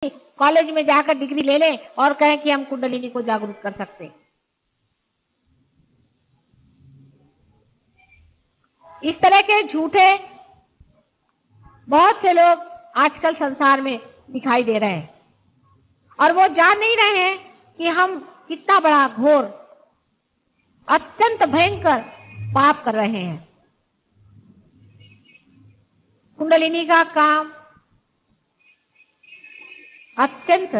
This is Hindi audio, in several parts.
कॉलेज में जाकर डिग्री ले लें और कहें कि हम कुंडलिनी को जागरूक कर सकते हैं। इस तरह के झूठे बहुत से लोग आजकल संसार में दिखाई दे रहे हैं और वो जान नहीं रहे हैं कि हम कितना बड़ा घोर अत्यंत भयंकर पाप कर रहे हैं। कुंडलिनी का काम अत्यंत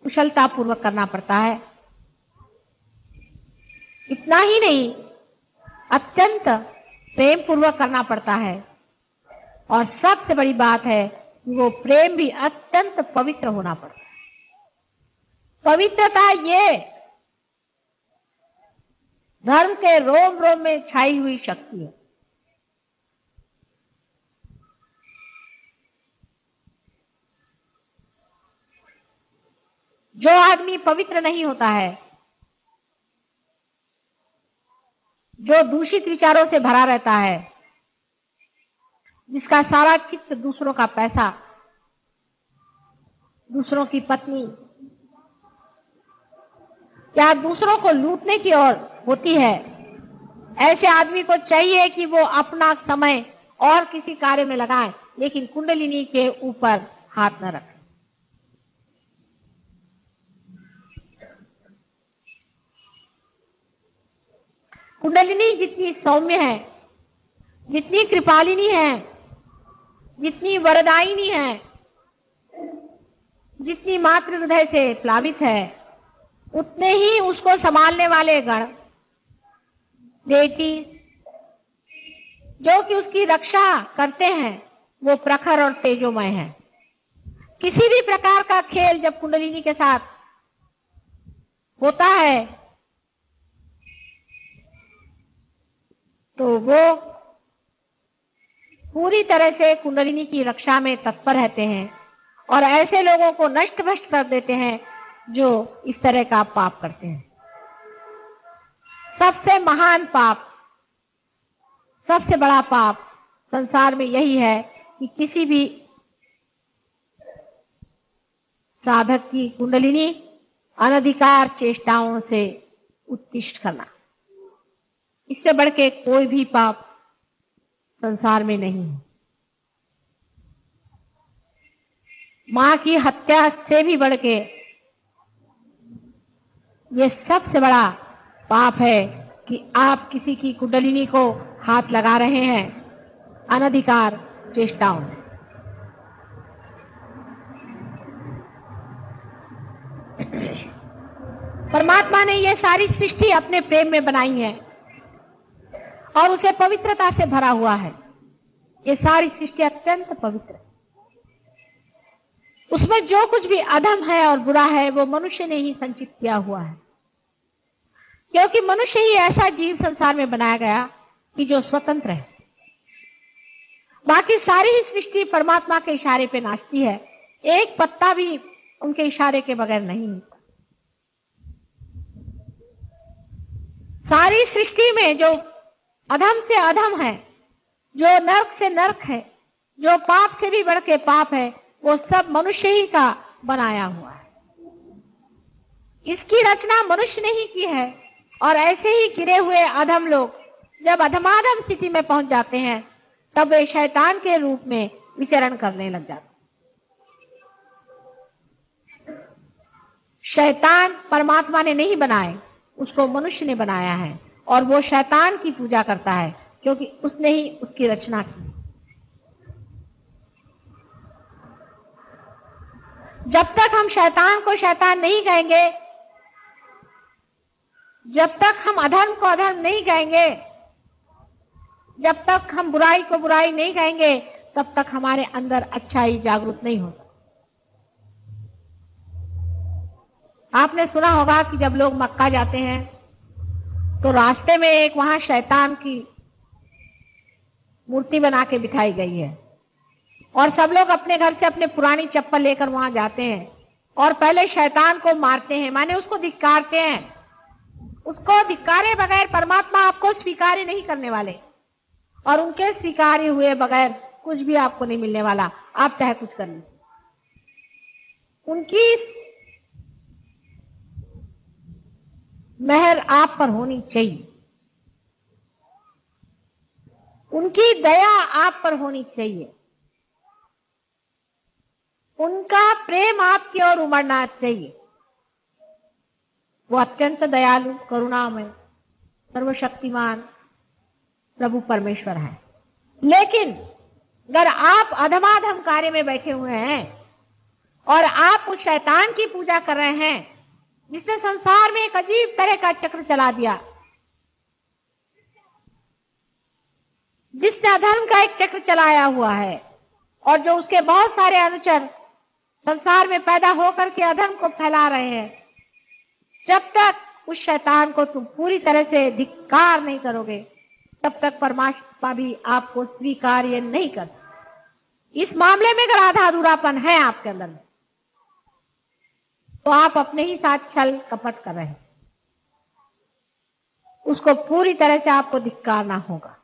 कुशलता पूर्वक करना पड़ता है। इतना ही नहीं, अत्यंत प्रेम पूर्वक करना पड़ता है और सबसे बड़ी बात है कि वो प्रेम भी अत्यंत पवित्र होना पड़ता है। पवित्रता ये धर्म के रोम रोम में छाई हुई शक्ति है। जो आदमी पवित्र नहीं होता है, जो दूषित विचारों से भरा रहता है, जिसका सारा चित्त दूसरों का पैसा, दूसरों की पत्नी या दूसरों को लूटने की ओर होती है, ऐसे आदमी को चाहिए कि वो अपना समय और किसी कार्य में लगाए, लेकिन कुंडलिनी के ऊपर हाथ न रखे। कुंडलिनी जितनी सौम्य है, जितनी कृपालिनी है, जितनी वरदायिनी है, जितनी मातृ हृदय से प्लावित है, उतने ही उसको संभालने वाले गण बेटी जो कि उसकी रक्षा करते हैं वो प्रखर और तेजोमय है। किसी भी प्रकार का खेल जब कुंडलिनी के साथ होता है तो वो पूरी तरह से कुंडलिनी की रक्षा में तत्पर रहते हैं और ऐसे लोगों को नष्ट भ्रष्ट कर देते हैं जो इस तरह का पाप करते हैं। सबसे महान पाप, सबसे बड़ा पाप संसार में यही है कि किसी भी साधक की कुंडलिनी अनधिकार चेष्टाओं से उत्तिष्ठ करना, इससे बढ़ के कोई भी पाप संसार में नहीं है। मां की हत्या से भी बढ़ के ये सबसे बड़ा पाप है कि आप किसी की कुंडलिनी को हाथ लगा रहे हैं अनधिकार चेष्टाओं से। परमात्मा ने ये सारी सृष्टि अपने प्रेम में बनाई है और उसे पवित्रता से भरा हुआ है। ये सारी सृष्टि अत्यंत पवित्र है। उसमें जो कुछ भी अधम है और बुरा है वो मनुष्य ने ही संचित किया हुआ है, क्योंकि मनुष्य ही ऐसा जीव संसार में बनाया गया कि जो स्वतंत्र है। बाकी सारी ही सृष्टि परमात्मा के इशारे पे नाचती है, एक पत्ता भी उनके इशारे के बगैर नहीं मिलता। सारी सृष्टि में जो अधम से अधम है, जो नरक से नरक है, जो पाप से भी बढ़ के पाप है, वो सब मनुष्य ही का बनाया हुआ है। इसकी रचना मनुष्य ने ही की है और ऐसे ही गिरे हुए अधम लोग जब अधमाधम स्थिति में पहुंच जाते हैं तब वे शैतान के रूप में विचरण करने लग जाते हैं। शैतान परमात्मा ने नहीं बनाए, उसको मनुष्य ने बनाया है और वो शैतान की पूजा करता है क्योंकि उसने ही उसकी रचना की। जब तक हम शैतान को शैतान नहीं कहेंगे, जब तक हम अधर्म को अधर्म नहीं कहेंगे, जब तक हम बुराई को बुराई नहीं कहेंगे, तब तक हमारे अंदर अच्छाई जागरूक नहीं होता। आपने सुना होगा कि जब लोग मक्का जाते हैं तो रास्ते में एक वहां शैतान की मूर्ति बना के बिठाई गई है और सब लोग अपने घर से अपने पुरानी चप्पल लेकर वहां जाते हैं और पहले शैतान को मारते हैं, माने उसको धिक्कारते हैं। उसको धिक्कारे बगैर परमात्मा आपको स्वीकार नहीं करने वाले और उनके स्वीकार हुए बगैर कुछ भी आपको नहीं मिलने वाला, आप चाहे कुछ कर लीजिए। उनकी मेहर आप पर होनी चाहिए, उनकी दया आप पर होनी चाहिए, उनका प्रेम आपकी ओर उमड़ना चाहिए। वो अत्यंत दयालु, करुणामय, सर्वशक्तिमान प्रभु परमेश्वर है। लेकिन अगर आप अधमाधम कार्य में बैठे हुए हैं और आप उस शैतान की पूजा कर रहे हैं जिसने संसार में एक अजीब तरह का चक्र चला दिया, जिसने अधर्म का एक चक्र चलाया हुआ है, और जो उसके बहुत सारे अनुचर संसार में पैदा होकर के अधर्म को फैला रहे हैं, जब तक उस शैतान को तुम पूरी तरह से धिक्कार नहीं करोगे, तब तक परमात्मा भी आपको स्वीकार्य नहीं करता। इस मामले में अगर आधा अधूरापन है आपके अंदर में, तो आप अपने ही साथ छल कपट कर रहे हैं। उसको पूरी तरह से आपको धिक्कारना होगा,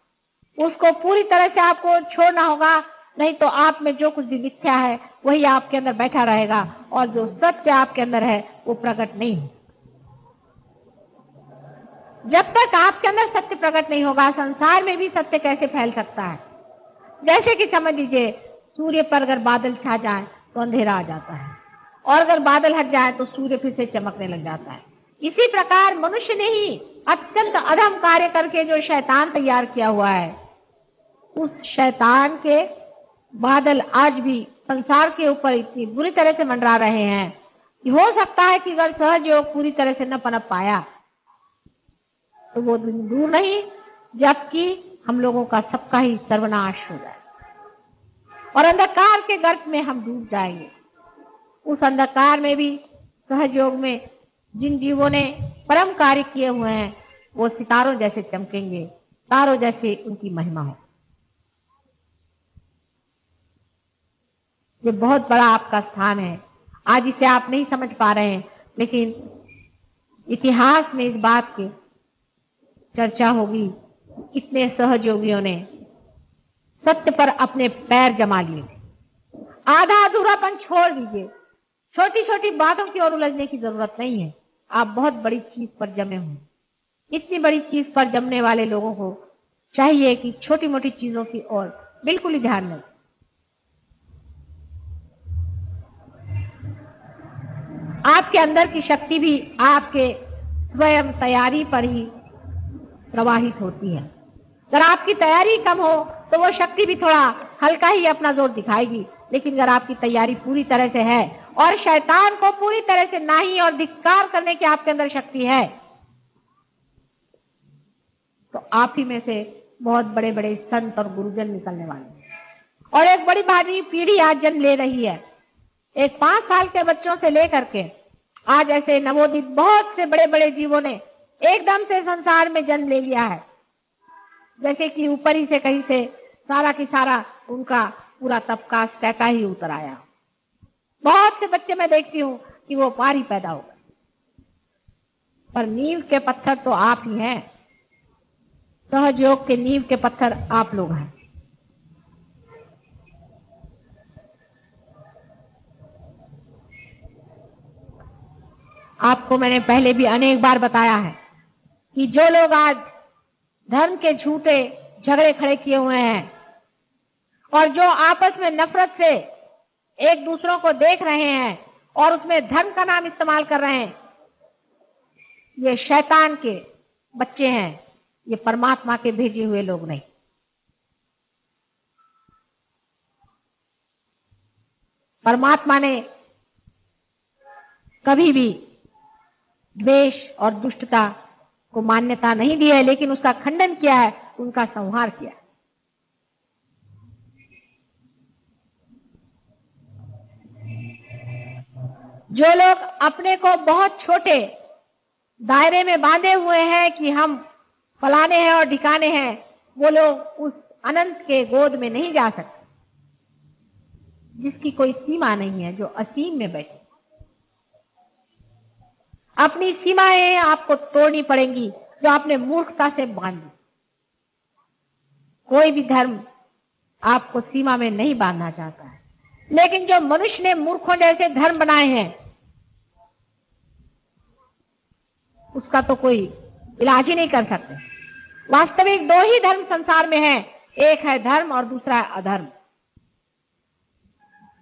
उसको पूरी तरह से आपको छोड़ना होगा, नहीं तो आप में जो कुछ भी मिथ्या है वही आपके अंदर बैठा रहेगा और जो सत्य आपके अंदर है वो प्रकट नहीं हो। जब तक आपके अंदर सत्य प्रकट नहीं होगा, संसार में भी सत्य कैसे फैल सकता है? जैसे कि समझ लीजिए, सूर्य पर अगर बादल छा जाए तो अंधेरा आ जाता है, और अगर बादल हट जाए तो सूर्य फिर से चमकने लग जाता है। इसी प्रकार मनुष्य ने ही अत्यंत अधम कार्य करके जो शैतान तैयार किया हुआ है, उस शैतान के बादल आज भी संसार के ऊपर इतनी बुरी तरह से मंडरा रहे हैं कि हो सकता है कि अगर सहज योग पूरी तरह से न पनप पाया तो वो दिन दूर नहीं जबकि हम लोगों का सबका ही सर्वनाश हो जाए और अंधकार के गर्त में हम डूब जाएंगे। उस अंधकार में भी सहयोग में जिन जीवों ने परम कार्य किए हुए हैं वो सितारों जैसे चमकेंगे, तारों जैसे उनकी महिमा हो। ये बहुत बड़ा आपका स्थान है। आज इसे आप नहीं समझ पा रहे हैं, लेकिन इतिहास में इस बात की चर्चा होगी। इतने सहयोगियों ने सत्य पर अपने पैर जमा लिए। आधा अधूरापन छोड़ दीजिए, छोटी छोटी बातों की ओर उलझने की जरूरत नहीं है। आप बहुत बड़ी चीज पर जमे हुए। इतनी बड़ी चीज पर जमने वाले लोगों को चाहिए कि छोटी मोटी चीजों की ओर बिल्कुल ही ध्यान नहीं। आपके अंदर की शक्ति भी आपके स्वयं तैयारी पर ही प्रवाहित होती है। अगर आपकी तैयारी कम हो तो वो शक्ति भी थोड़ा हल्का ही अपना जोर दिखाएगी, लेकिन अगर आपकी तैयारी पूरी तरह से है और शैतान को पूरी तरह से नाही और धिक्कार करने की आपके अंदर शक्ति है, तो आप ही में से बहुत बड़े बड़े संत और गुरुजन निकलने वाले हैं। और एक बड़ी भारी पीढ़ी आज जन्म ले रही है। एक 5 साल के बच्चों से लेकर के आज ऐसे नवोदित बहुत से बड़े बड़े जीवों ने एकदम से संसार में जन्म ले लिया है, जैसे कि ऊपर ही से कहीं से सारा की सारा उनका पूरा तबका स्टैका ही उतर आया। बहुत से बच्चे मैं देखती हूँ कि वो पार ही पैदा हो गए, पर नींव के पत्थर तो आप ही हैं। सहयोग के नींव के पत्थर आप लोग हैं। आपको मैंने पहले भी अनेक बार बताया है कि जो लोग आज धर्म के झूठे झगड़े खड़े किए हुए हैं और जो आपस में नफरत से एक दूसरों को देख रहे हैं और उसमें धर्म का नाम इस्तेमाल कर रहे हैं, ये शैतान के बच्चे हैं, ये परमात्मा के भेजे हुए लोग नहीं। परमात्मा ने कभी भी द्वेष और दुष्टता को मान्यता नहीं दी है, लेकिन उसका खंडन किया है, उनका संहार किया। जो लोग अपने को बहुत छोटे दायरे में बांधे हुए हैं कि हम फलाने हैं और ढिकाने हैं, वो लोग उस अनंत के गोद में नहीं जा सकते जिसकी कोई सीमा नहीं है, जो असीम में बैठे। अपनी सीमाएं आपको तोड़नी पड़ेंगी जो आपने मूर्खता से बांधी। कोई भी धर्म आपको सीमा में नहीं बांधना चाहता है, लेकिन जो मनुष्य ने मूर्खों जैसे धर्म बनाए हैं उसका तो कोई इलाज ही नहीं कर सकते। वास्तविक दो ही धर्म संसार में है, एक है धर्म और दूसरा है अधर्म।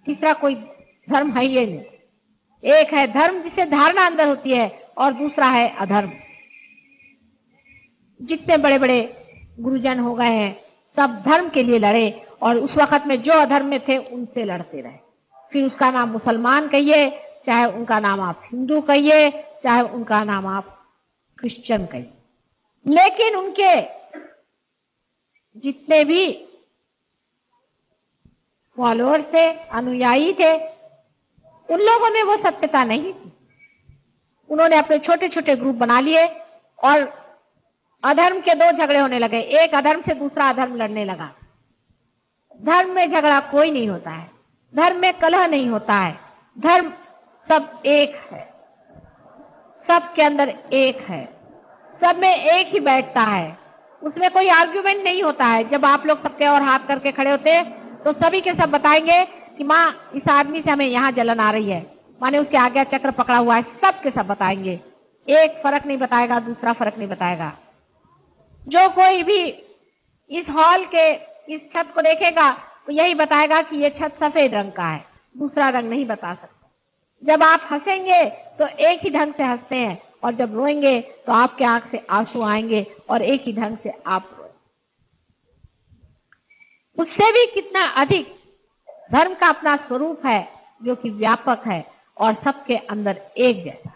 तीसरा कोई धर्म है ही नहीं। एक है धर्म जिसे धारणा अंदर होती है और दूसरा है अधर्म। जितने बड़े बड़े गुरुजन हो गए हैं सब धर्म के लिए लड़े और उस वक्त में जो अधर्म में थे उनसे लड़ते रहे। फिर उसका नाम मुसलमान कहिए, चाहे उनका नाम आप हिंदू कहिए, चाहे उनका नाम आप क्रिश्चियन कहिए, लेकिन उनके जितने भी फॉलोअर्स थे, अनुयायी थे, उन लोगों में वो सत्यता नहीं थी। उन्होंने अपने छोटे छोटे ग्रुप बना लिए और अधर्म के दो झगड़े होने लगे। एक अधर्म से दूसरा अधर्म लड़ने लगा। धर्म में झगड़ा कोई नहीं होता है, धर्म में कलह नहीं होता है। धर्म सब एक है, सब के अंदर एक है, सब में एक ही बैठता है। उसमें कोई आर्ग्यूमेंट नहीं होता है। जब आप लोग सबके और हाथ करके खड़े होते हैं तो सभी के सब बताएंगे कि माँ इस आदमी से हमें यहाँ जलन आ रही है, माने उसके आज्ञा चक्र पकड़ा हुआ है, सब के सब बताएंगे। एक फर्क नहीं बताएगा, दूसरा फर्क नहीं बताएगा। जो कोई भी इस हॉल के इस छत को देखेगा तो यही बताएगा कि ये छत सफेद रंग का है, दूसरा रंग नहीं बता सकता। जब आप हंसेंगे तो एक ही ढंग से हंसते हैं और जब रोएंगे तो आपके आंख से आंसू आएंगे और एक ही ढंग से आप रोएंगे। उससे भी कितना अधिक धर्म का अपना स्वरूप है जो कि व्यापक है और सबके अंदर एक जैसा।